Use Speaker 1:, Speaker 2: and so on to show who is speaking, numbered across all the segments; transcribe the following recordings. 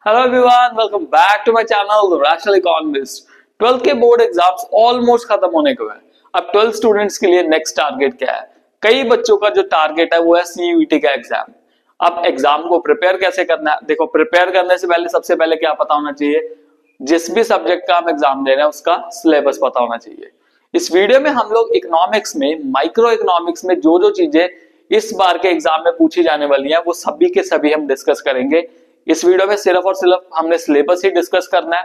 Speaker 1: Hello everyone, welcome back to my channel the rational economist. 12th के board exams almost खत्म होने को है। अब 12 स्टूडेंट्स के लिए नेक्स्ट टारगेट क्या है? कई बच्चों का जो टारगेट है वो है सीयूईटी का एग्जाम। अब एग्जाम को प्रिपेयर कैसे करना है? देखो, प्रिपेयर करने से पहले सबसे पहले क्या पता होना चाहिए? जिस भी सब्जेक्ट का हम एग्जाम दे रहे हैं उसका सिलेबस पता होना चाहिए। इस वीडियो में हम लोग इकोनॉमिक्स में, माइक्रो इकोनॉमिक्स में जो जो चीजें इस बार के एग्जाम में पूछी जाने वाली है वो सभी के सभी हम डिस्कस करेंगे। इस वीडियो में सिर्फ और सिर्फ हमने सिलेबस ही डिस्कस करना है,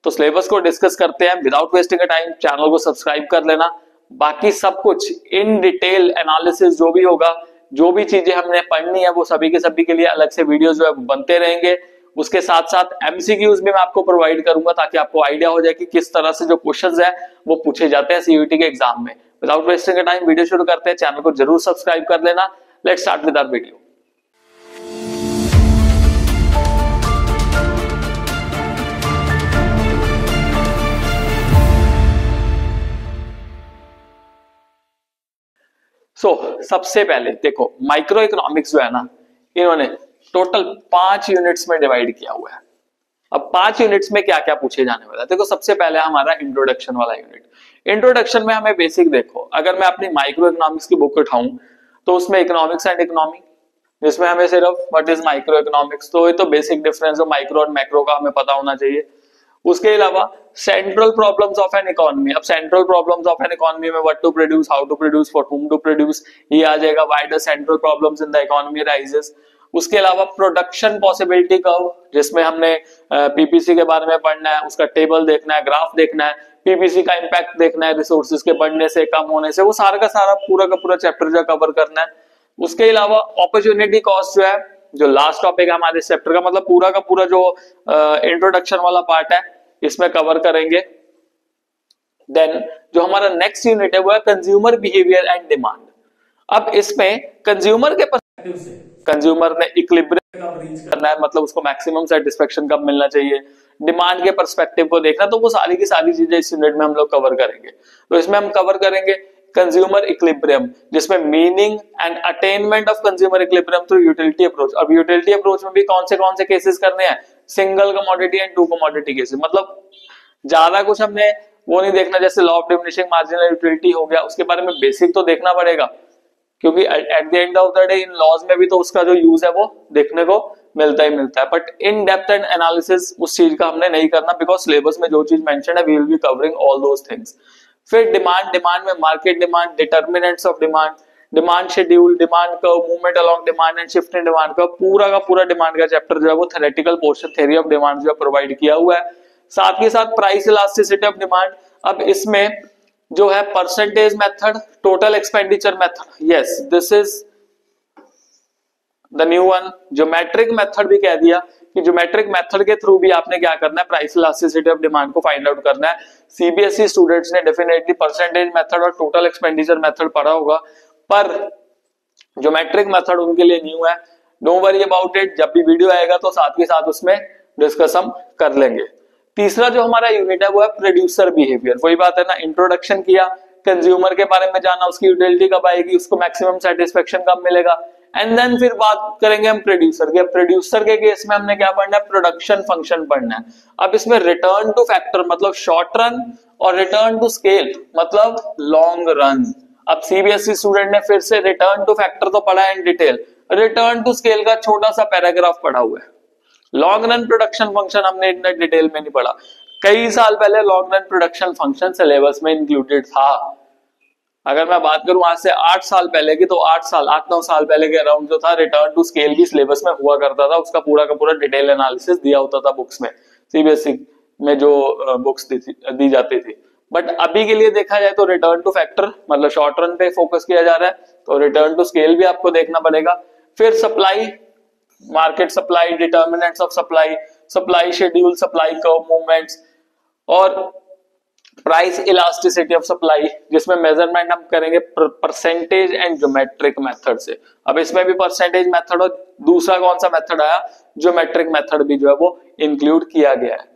Speaker 1: तो सिलेबस को डिस्कस करते हैं विदाउट वेस्टिंग टाइम। चैनल को सब्सक्राइब कर लेना। बाकी सब कुछ इन डिटेल एनालिसिस जो भी होगा, जो भी चीजें हमने पढ़नी है वो सभी के सभी के लिए अलग से वीडियो जो है बनते रहेंगे। उसके साथ साथ एमसीक्यूज भी मैं आपको प्रोवाइड करूंगा ताकि आपको आइडिया हो जाए कि किस तरह से जो क्वेश्चंस है वो पूछे जाते हैं सीयूईटी के एग्जाम में। विदाउट वेस्टिंग टाइम वीडियो शुरू करते हैं। चैनल को जरूर सब्सक्राइब कर लेना। Let's start with our video. सबसे पहले देखो, माइक्रो इकोनॉमिक्स जो है ना, इन्होंने टोटल 5 यूनिट्स में डिवाइड किया हुआ है। अब 5 यूनिट्स में क्या क्या पूछे जाने वाला है? देखो, सबसे पहले हमारा इंट्रोडक्शन वाला यूनिट। इंट्रोडक्शन में हमें बेसिक देखो, अगर मैं अपनी माइक्रो इकोनॉमिक्स की बुक उठाऊं तो उसमें इकोनॉमिक्स एंड इकोनॉमी, जिसमें हमें सिर्फ व्हाट इज माइक्रो इकोनॉमिक्स, तो ये तो बेसिक डिफरेंस है माइक्रो और मैक्रो का हमें पता होना चाहिए। उसके अलावा central problems of an economy. अब central problems of an economy में what to produce, how to produce, for whom to produce, ये आ जाएगा। Why the central problems in the economy raises. उसके अलावा प्रोडक्शन पॉसिबिलिटी कर्व, जिसमें हमने PPC के बारे में पढ़ना है, उसका टेबल देखना है, ग्राफ देखना है, पीपीसी का इंपैक्ट देखना है रिसोर्सेज के बढ़ने से, कम होने से, वो सारा का सारा पूरा का पूरा चैप्टर जो कवर करना है। उसके अलावा अपॉर्चुनिटी कॉस्ट जो है, जो लास्ट टॉपिक है हमारे चैप्टर का, मतलब पूरा का पूरा जो इंट्रोडक्शन वाला पार्ट है, इसमें कवर करेंगे। देन जो हमारा नेक्स्ट यूनिट है वो है कंज्यूमर बिहेवियर एंड डिमांड। अब इसमें कंज्यूमर के पर्सपेक्टिव से कंज्यूमर ने इक्विलिब्रियम कब रीच करना है, मतलब उसको मैक्सिमम सेटिस्फेक्शन कब मिलना चाहिए, डिमांड के पर्सपेक्टिव को देखना, तो वो सारी की सारी चीजें इस यूनिट में हम लोग कवर करेंगे। तो इसमें हम कवर करेंगे कंज्यूमर इक्विलिब्रियम, जिसमें meaning and attainment of consumer equilibrium through utility approach. अब यूटिलिटी अप्रोच में भी कौन से केसेस करने हैं? Single commodity and two commodity cases. मतलब ज्यादा कुछ हमने वो नहीं देखना, जैसे law of diminishing marginal utility हो गया, उसके बारे में बेसिक तो देखना पड़ेगा, क्योंकि at the end of the day इन लॉज में भी तो उसका जो यूज है वो देखने को मिलता ही मिलता है। But in depth and analysis उस चीज का हमने नहीं करना, बिकॉज सिलेबस में जो चीज मेंशन है we will be covering all those things. फिर डिमांड में market demand, determinants of demand, demand schedule, demand curve, movement along demand and shift in demand curve, पूरा का पूरा डिमांड का चैप्टर जो है वो theoretical portion, theory of demand जो है प्रोवाइड किया हुआ है। साथ ही साथ प्राइस इलास्टिसिटी ऑफ डिमांड। अब इसमें जो है percentage method, total expenditure method, yes this is the new one. Geometric method भी कह दिया कि ज्योमेट्रिक मेथड के थ्रू भी आपने क्या करना है, प्राइस इलास्टिसिटी ऑफ डिमांड को फाइंड आउट करना है। सीबीएसई स्टूडेंट्स ने डेफिनेटली परसेंटेज मेथड और टोटल एक्सपेंडिचर मेथड पढ़ा होगा, पर ज्योमेट्रिक मेथड उनके लिए न्यू है। डोंट वरी अबाउट इट, जब भी वीडियो आएगा तो साथ के साथ उसमें डिस्कस हम कर लेंगे। तीसरा जो हमारा यूनिट है वो है प्रोड्यूसर बिहेवियर। वही बात है ना, इंट्रोडक्शन किया, कंज्यूमर के बारे में जाना, उसकी यूटिलिटी कब आएगी, उसको मैक्सिमम सेटिस्फेक्शन कब मिलेगा, एंड देन फिर बात करेंगे हम प्रोड्यूसर के। प्रोड्यूसर के केस में हमने क्या पढ़ना है? प्रोडक्शन फंक्शन पढ़ना है। अब इसमें रिटर्न टू फैक्टर मतलब शॉर्ट रन, और रिटर्न टू स्केल मतलब लॉन्ग रन। अब सीबीएसई स्टूडेंट ने फिर से रिटर्न टू फैक्टर तो पढ़ा है in detail, return to scale का छोटा सा पैराग्राफ पढ़ा हुआ है। लॉन्ग रन प्रोडक्शन फंक्शन हमने इतना डिटेल में नहीं पढ़ा। कई साल पहले long run production function syllabus में इंक्लूडेड था। अगर मैं बात करूं आज से 8 साल पहले की, तो 8-9 साल पहले के अराउंड जो था रिटर्न टू स्केल भी सिलेबस में हुआ करता था। उसका पूरा का पूरा डिटेल एनालिसिस दिया होता था बुक्स में, सीबीएसई में जो बुक्स दी जाती थी। बट अभी के लिए देखा जाए तो रिटर्न टू फैक्टर मतलब शॉर्ट रन पे फोकस किया जा रहा है, तो रिटर्न टू स्केल भी आपको देखना पड़ेगा। फिर supply, market supply, determinants of supply, supply schedule, supply curve movements, और प्राइस इलास्टिसिटी ऑफ सप्लाई, जिसमें मेजरमेंट हम करेंगे परसेंटेज एंड ज्योमेट्रिक मेथड से। अब इसमें भी परसेंटेज मेथड और दूसरा कौन सा मेथड आया, ज्योमेट्रिक मेथड भी जो है वो इंक्लूड किया गया है।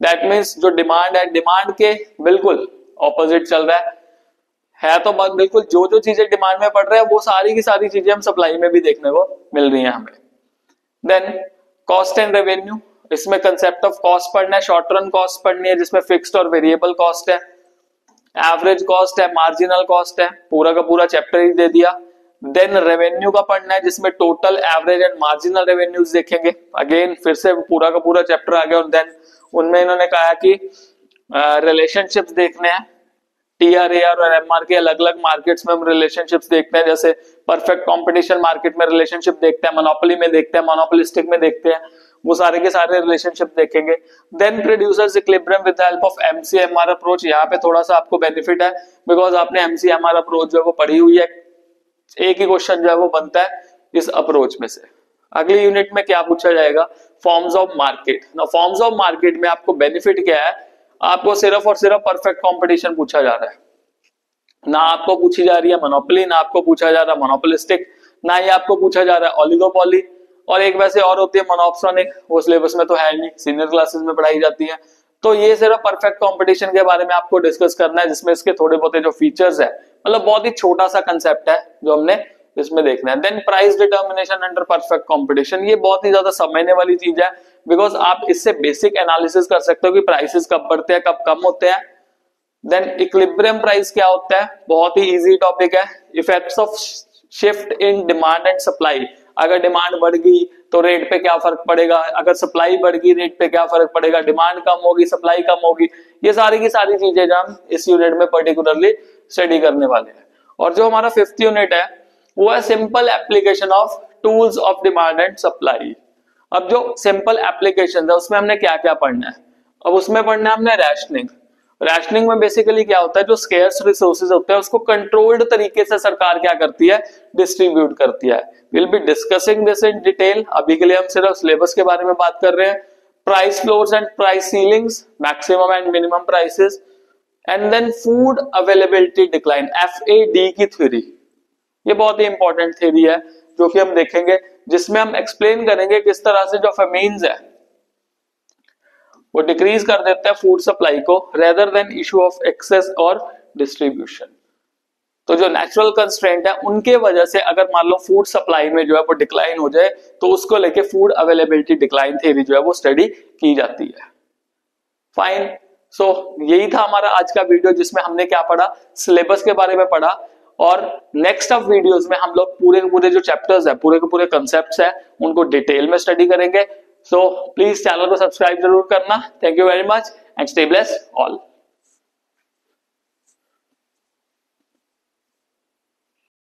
Speaker 1: दैट मीन्स जो डिमांड है, डिमांड के बिल्कुल ऑपोजिट चल रहा है तो बिल्कुल जो जो चीजें डिमांड में पड़ रहे हैं वो सारी की सारी चीजें हम सप्लाई में भी देखने को मिल रही है हमें। देन कॉस्ट एंड रेवेन्यू, इसमें कंसेप्ट ऑफ कॉस्ट पढ़ना है, शॉर्ट रन कॉस्ट पढ़नी है जिसमें फिक्स्ड और वेरिएबल कॉस्ट है, एवरेज कॉस्ट है, मार्जिनल कॉस्ट है, पूरा का पूरा चैप्टर ही दे दिया। देन रेवेन्यू का पढ़ना है जिसमें total, average and marginal revenues देखेंगे। अगेन फिर से पूरा का पूरा चैप्टर आ गया। और देन उनमें इन्होंने कहा कि रिलेशनशिप्स देखने हैं, TRAR और MR के अलग अलग मार्केट्स में हम रिलेशनशिप्स देखते हैं, जैसे परफेक्ट कंपटीशन मार्केट में रिलेशनशिप देखते हैं, मोनोपोली में देखते हैं, मोनोपोलिस्टिक में देखते हैं, वो सारे के सारे रिलेशनशिप देखेंगे। Then producer's equilibrium with help of MCMR approach. यहाँ पे थोड़ा सा आपको बेनिफिट है बिकॉज आपने MCMR अप्रोच जो है वो पढ़ी हुई है, एक ही क्वेश्चन जो है वो बनता है इस अप्रोच में से। अगली यूनिट में क्या पूछा जाएगा, फॉर्म्स ऑफ मार्केट। ना फॉर्म्स ऑफ मार्केट में आपको बेनिफिट क्या है, आपको सिर्फ और सिर्फ परफेक्ट कंपटीशन पूछा जा रहा है, ना आपको पूछी जा रही है मोनोपोली, ना आपको पूछा जा रहा है मोनोपोलिस्टिक, ना ही आपको पूछा जा रहा है ओलिगोपोली। और एक वैसे और होती है मोनोप्सोनिक, वो सिलेबस में तो है नहीं, सीनियर क्लासेस में पढ़ाई जाती है। तो ये सिर्फ परफेक्ट कंपटीशन के बारे में आपको डिस्कस करना है, जिसमें इसके थोड़े बहुत जो फीचर्स है, मतलब बहुत ही छोटा सा कंसेप्ट है जो हमने इसमें देखना है। Then price determination under perfect competition, ये बहुत ही ज्यादा समझने वाली चीज है बिकॉज आप इससे बेसिक एनालिसिस कर सकते हो कि प्राइसेस कब बढ़ते हैं कब कम होते हैं। देन इक्विलिब्रियम प्राइस क्या होता है, बहुत ही इजी टॉपिक है। Effects of shift in demand and supply, अगर डिमांड बढ़ गई तो रेट पे क्या फर्क पड़ेगा, अगर सप्लाई बढ़ गई रेट पे क्या फर्क पड़ेगा, डिमांड कम होगी सप्लाई कम होगी, ये सारी की सारी चीजें जो हम इस यूनिट में पर्टिकुलरली स्टडी करने वाले हैं। और जो हमारा 5th यूनिट है वो है simple application of tools of demand and supply. अब जो सिंपल एप्लीकेशन है उसमें हमने क्या क्या पढ़ना है, अब उसमें पढ़ना है हमने रैशनिंग। रैशनिंग में बेसिकली क्या होता है, जो स्केर्स रिसोर्सेज होते हैं उसको कंट्रोल्ड तरीके से सरकार क्या करती है, डिस्ट्रीब्यूट करती है। Will be discussing this in detail. अभी के लिए हम सिर्फ सिलेबस के बारे में बात कर रहे हैं। Price floors and price ceilings, maximum and minimum prices, and then food availability decline, FAD की थ्योरी। ये बहुत ही इंपॉर्टेंट थ्योरी है जो कि हम देखेंगे, जिसमें हम एक्सप्लेन करेंगे किस तरह से जो फेमीन्स है वो डिक्रीज कर देते हैं फूड सप्लाई को, rather than issue of access और डिस्ट्रीब्यूशन। तो जो नेचुरल कंस्ट्रेंट है उनके वजह से अगर मान लो फूड सप्लाई में जो है वो डिक्लाइन हो जाए तो उसको लेके फूड अवेलेबिलिटी डिक्लाइन थ्योरी जो है वो स्टडी की जाती है। फाइन, सो यही था हमारा आज का वीडियो जिसमें हमने क्या पढ़ा, सिलेबस के बारे में पढ़ा। और नेक्स्ट ऑफ वीडियोस में हम लोग पूरे के पूरे जो चैप्टर्स है, पूरे के पूरे कंसेप्ट्स है, उनको डिटेल में स्टडी करेंगे। सो प्लीज चैनल को सब्सक्राइब जरूर करना। Thank you very much and stay blessed all.